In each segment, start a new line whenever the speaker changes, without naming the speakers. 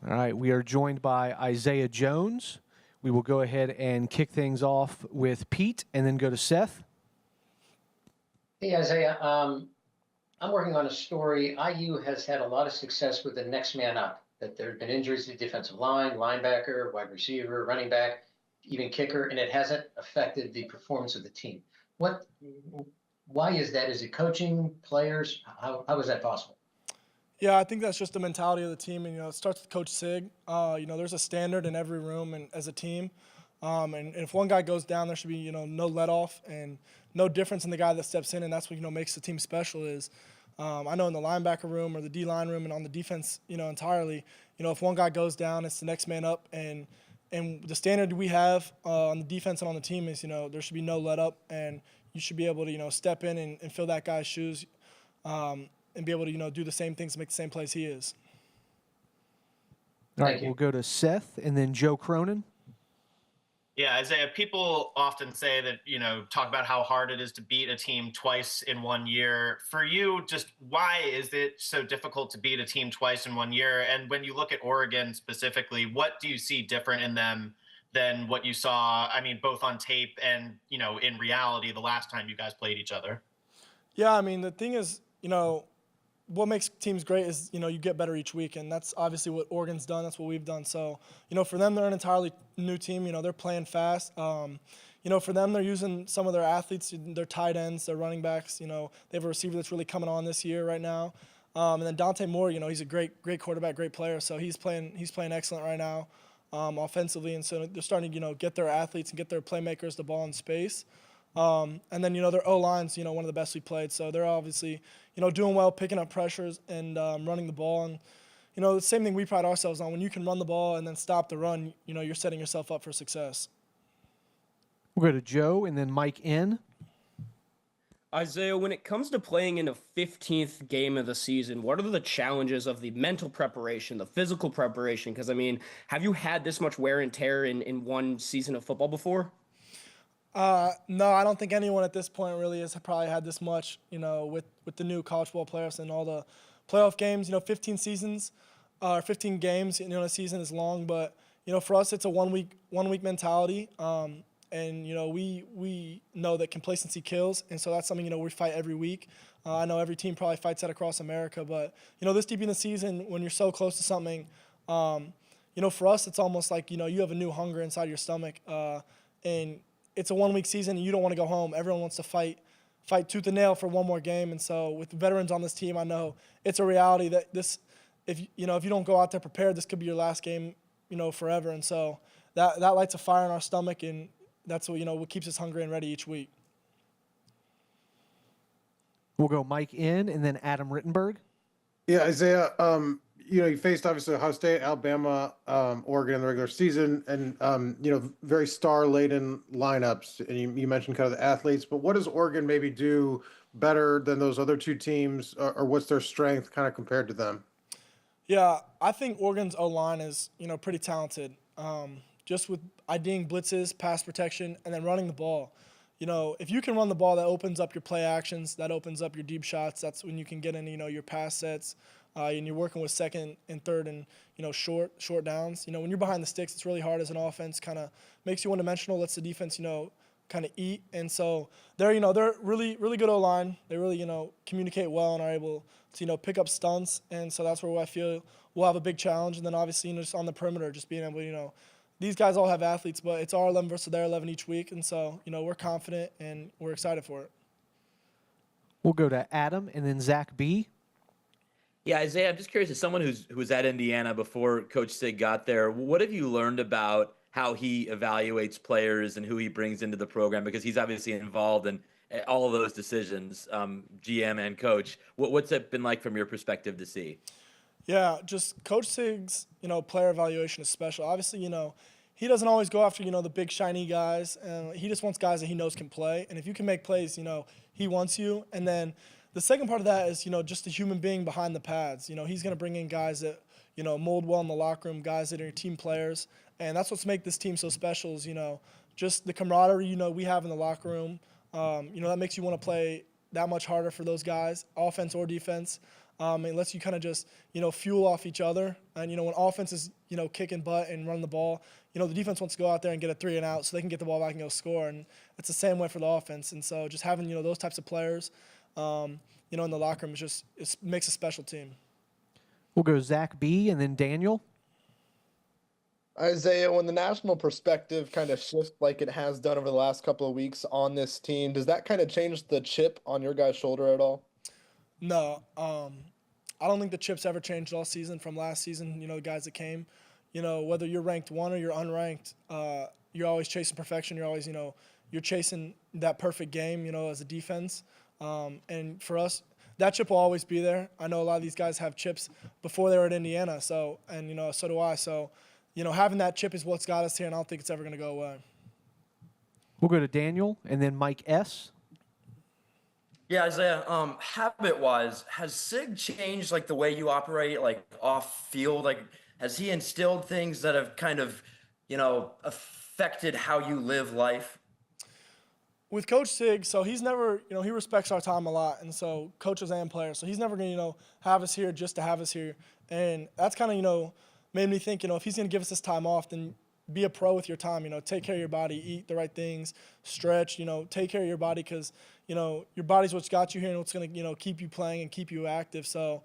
All right, we are joined by Isaiah Jones. We will go ahead and kick things off with Pete and then go to Seth.
Hey, Isaiah. I'm working on a story. IU has had a lot of success with the next man up, that there have been injuries to defensive line, linebacker, wide receiver, running back, even kicker, and it hasn't affected the performance of the team. What, why is that? Is it coaching, players? How is that possible?
Yeah, I think that's just the mentality of the team, and it starts with Coach Sig. There's a standard in every room and as a team, and if one guy goes down, there should be no let off and no difference in the guy that steps in, and that's what makes the team special. Is I know in the linebacker room or the D line room and on the defense, entirely, if one guy goes down, it's the next man up, and the standard we have on the defense and on the team is there should be no let up, and you should be able to step in and fill that guy's shoes. And be able to, do the same things, make the same plays he is.
All right, we'll go to Seth and then Joe Cronin.
Yeah, Isaiah, people often say that, talk about how hard it is to beat a team twice in 1 year. For you, just why is it so difficult to beat a team twice in 1 year? And when you look at Oregon specifically, what do you see different in them than what you saw, both on tape and, in reality the last time you guys played each other?
Yeah, the thing is, what makes teams great is, you get better each week, and that's obviously what Oregon's done. That's what we've done. So, for them, they're an entirely new team. They're playing fast. For them, they're using some of their athletes, their tight ends, their running backs. They have a receiver that's really coming on this year right now. And then Dante Moore, he's a great quarterback, great player. So he's playing excellent right now offensively. And so they're starting to, get their athletes and get their playmakers the ball in space. And then, their O-line's, one of the best we played. So they're obviously, doing well, picking up pressures and running the ball. And, the same thing we pride ourselves on. When you can run the ball and then stop the run, you're setting yourself up for success.
We'll go to Joe and then Mike N.
Isaiah, when it comes to playing in a 15th game of the season, what are the challenges of the mental preparation, the physical preparation? Because, have you had this much wear and tear in one season of football before?
No, I don't think anyone at this point really has probably had this much, with the new college football playoffs and all the playoff games. 15 seasons, or 15 games. A season is long, but for us it's a one week mentality. And we know that complacency kills, and so that's something we fight every week. I know every team probably fights that across America, but this deep in the season, when you're so close to something, for us it's almost like you have a new hunger inside your stomach, and it's a 1 week season and you don't want to go home. Everyone wants to fight tooth and nail for one more game. And so with the veterans on this team, I know it's a reality that if you don't go out there prepared, this could be your last game, forever. And so that lights a fire in our stomach, and that's what, what keeps us hungry and ready each week.
We'll go Mike N and then Adam Rittenberg.
Yeah, Isaiah, you faced obviously Ohio State, Alabama, Oregon in the regular season, and very star-laden lineups. And you mentioned kind of the athletes, but what does Oregon maybe do better than those other two teams, or what's their strength kind of compared to them?
Yeah, I think Oregon's O-line is pretty talented. Just with IDing blitzes, pass protection, and then running the ball. If you can run the ball, that opens up your play actions, that opens up your deep shots. That's when you can get in, your pass sets. And you're working with second and third and, short downs. When you're behind the sticks, it's really hard as an offense, kind of makes you one-dimensional, lets the defense, kind of eat. And so they're really, really good O-line. They really, communicate well and are able to, pick up stunts. And so that's where I feel we'll have a big challenge. And then obviously, just on the perimeter, just being able to, these guys all have athletes, but it's our 11 versus their 11 each week. And so, we're confident and we're excited for it.
We'll go to Adam and then Zach B.
Yeah, Isaiah, I'm just curious, as someone who was at Indiana before Coach Sig got there, what have you learned about how he evaluates players and who he brings into the program? Because he's obviously involved in all of those decisions, GM and coach. What's it been like from your perspective to see?
Yeah, just Coach Sig's, player evaluation is special. Obviously, he doesn't always go after, the big shiny guys. He just wants guys that he knows can play. And if you can make plays, he wants you. And then the second part of that is, just a human being behind the pads. He's going to bring in guys that, mold well in the locker room, guys that are team players. And that's what's make this team so special is, just the camaraderie, we have in the locker room. That makes you want to play that much harder for those guys, offense or defense. It lets you kind of just, fuel off each other. And, when offense is, kicking butt and running the ball, the defense wants to go out there and get a 3 and out so they can get the ball back and go score. And it's the same way for the offense. And so just having, those types of players, in the locker room it makes a special team.
We'll go Zach B. and then Daniel.
Isaiah, when the national perspective kind of shifts like it has done over the last couple of weeks on this team, does that kind of change the chip on your guys' shoulder at all?
No, I don't think the chip's ever changed all season from last season. The guys that came, whether you're ranked 1 or you're unranked, you're always chasing perfection. You're always, you're chasing that perfect game, as a defense. And for us, that chip will always be there. I know a lot of these guys have chips before they were at Indiana, so do I. So, having that chip is what's got us here, and I don't think it's ever going to go away.
We'll go to Daniel and then Mike S.
Yeah, Isaiah, habit-wise, has Sig changed, like, the way you operate, like, off-field? Like, has he instilled things that have kind of, affected how you live life?
With Coach Sig, so he's never, he respects our time a lot, and so coaches and players. So he's never going to, have us here just to have us here. And that's kind of, made me think, if he's going to give us this time off, then be a pro with your time. Take care of your body, eat the right things, stretch. Take care of your body because your body's what's got you here and what's going to keep you playing and keep you active. So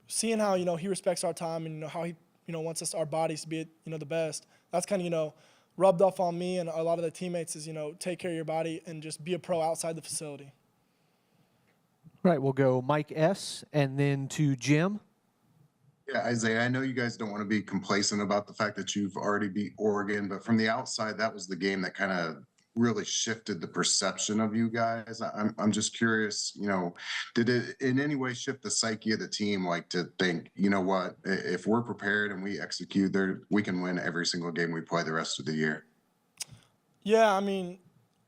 seeing how he respects our time and how he wants our bodies to be the best. That's kind of rubbed off on me and a lot of the teammates is take care of your body and just be a pro outside the facility.
Right, we'll go Mike S. and then to Jim.
Yeah, Isaiah, I know you guys don't want to be complacent about the fact that you've already beat Oregon, but from the outside, that was the game that kind of really shifted the perception of you guys. I'm just curious, did it in any way shift the psyche of the team, like to think, what, if we're prepared and we execute there, we can win every single game we play the rest of the year?
Yeah, I mean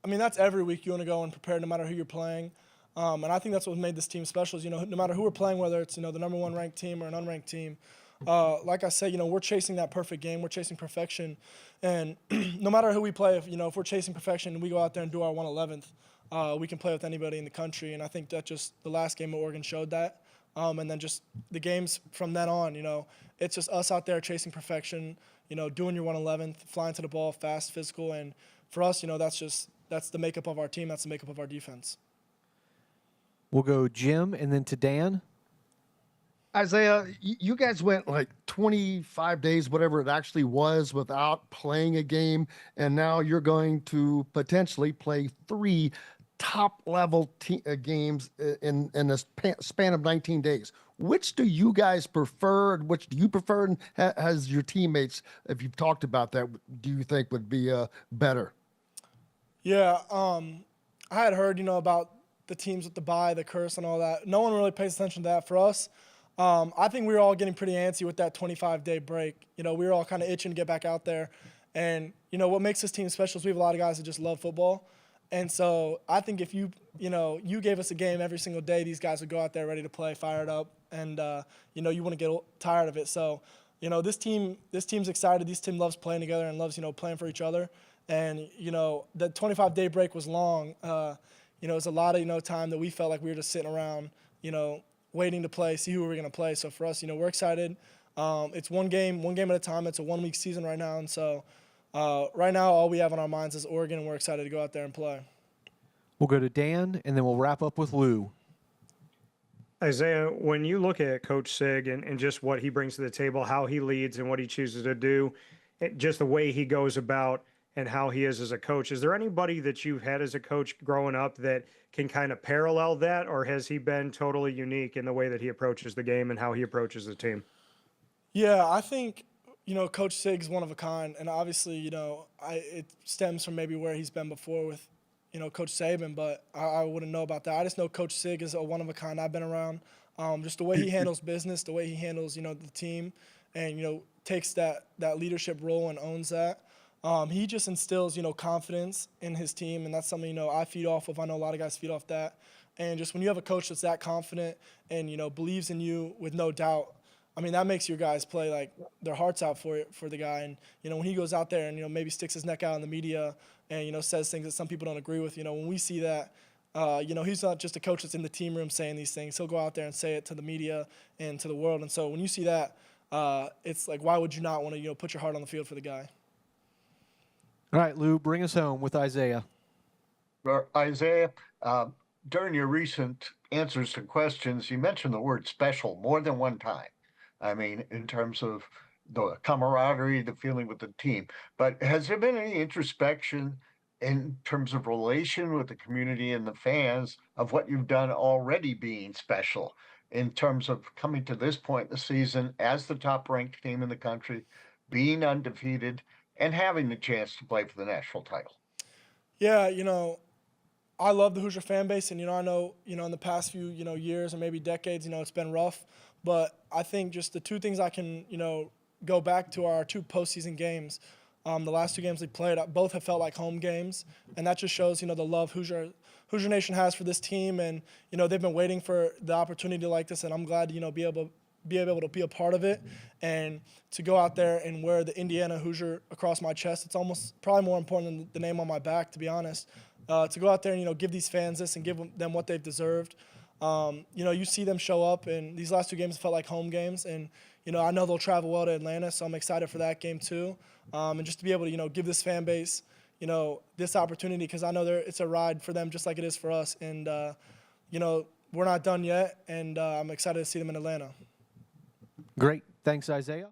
that's every week you want to go and prepare no matter who you're playing. And I think that's what made this team special is, no matter who we're playing, whether it's, the number 1 ranked team or an unranked team, like I said, we're chasing that perfect game. We're chasing perfection. And no matter who we play, if we're chasing perfection and we go out there and do our 111th, we can play with anybody in the country. And I think that just the last game at Oregon showed that. And then just the games from then on, it's just us out there chasing perfection, doing your 111th, flying to the ball, fast, physical. And for us, that's the makeup of our team. That's the makeup of our defense.
We'll go Jim and then to Dan.
Isaiah, you guys went like 25 days, whatever it actually was, without playing a game, and now you're going to potentially play 3 top-level games in a span of 19 days. Which do you guys prefer? Which do you prefer? And has your teammates, if you've talked about that, do you think would be better?
Yeah, I had heard, about the teams with the bye, the curse, and all that. No one really pays attention to that. For us, I think we were all getting pretty antsy with that 25-day break. We were all kind of itching to get back out there. And, what makes this team special is we have a lot of guys that just love football. And so I think if you gave us a game every single day, these guys would go out there ready to play, fired up, and, you wouldn't get tired of it. So, this team's excited. This team loves playing together and loves, playing for each other. And, the 25-day break was long. It was a lot of, time that we felt like we were just sitting around, waiting to play, see who we were going to play. So for us, we're excited. It's one game at a time. It's a 1-week season right now. And so right now all we have on our minds is Oregon, and we're excited to go out there and play.
We'll go to Dan, and then we'll wrap up with Lou.
Isaiah, when you look at Coach Sig and just what he brings to the table, how he leads and what he chooses to do, just the way he goes about and how he is as a coach. Is there anybody that you've had as a coach growing up that can kind of parallel that, or has he been totally unique in the way that he approaches the game and how he approaches the team?
Yeah, I think, Coach Sig's one of a kind, and obviously, it stems from maybe where he's been before with, Coach Saban, but I wouldn't know about that. I just know Coach Sig is a one of a kind I've been around. Just the way he handles business, the way he handles, the team, and, takes that leadership role and owns that. He just instills, confidence in his team, and that's something, I feed off of. I know a lot of guys feed off that. And just when you have a coach that's that confident and, believes in you with no doubt, I mean, that makes your guys play like their hearts out for the guy. And, when he goes out there and, maybe sticks his neck out in the media and, says things that some people don't agree with, when we see that, He's not just a coach that's in the team room saying these things. He'll go out there and say it to the media and to the world. And so when you see that, it's like, why would you not want to, put your heart on the field for the guy?
All right, Lou, bring us home with Isaiah.
Isaiah, during your recent answers to questions, you mentioned the word special more than one time. I mean, in terms of the camaraderie, the feeling with the team. But has there been any introspection in terms of relation with the community and the fans of what you've done already being special in terms of coming to this point in the season as the top ranked team in the country, being undefeated, and having the chance to play for the national title?
Yeah, I love the Hoosier fan base, and I know in the past few years or maybe decades, it's been rough, but I think just the two things I can go back to are our two postseason games. The last two games we played, both have felt like home games, and that just shows the love Hoosier Nation has for this team, and they've been waiting for the opportunity like this, and I'm glad to be able to be a part of it, and to go out there and wear the Indiana Hoosier across my chest. It's almost probably more important than the name on my back, to be honest. To go out there and give these fans this and give them what they've deserved. You see them show up, and these last two games felt like home games, and I know they'll travel well to Atlanta, so I'm excited for that game too. And just to be able to give this fan base this opportunity, because I know it's a ride for them just like it is for us, and we're not done yet, and I'm excited to see them in Atlanta.
Great. Thanks, Isaiah.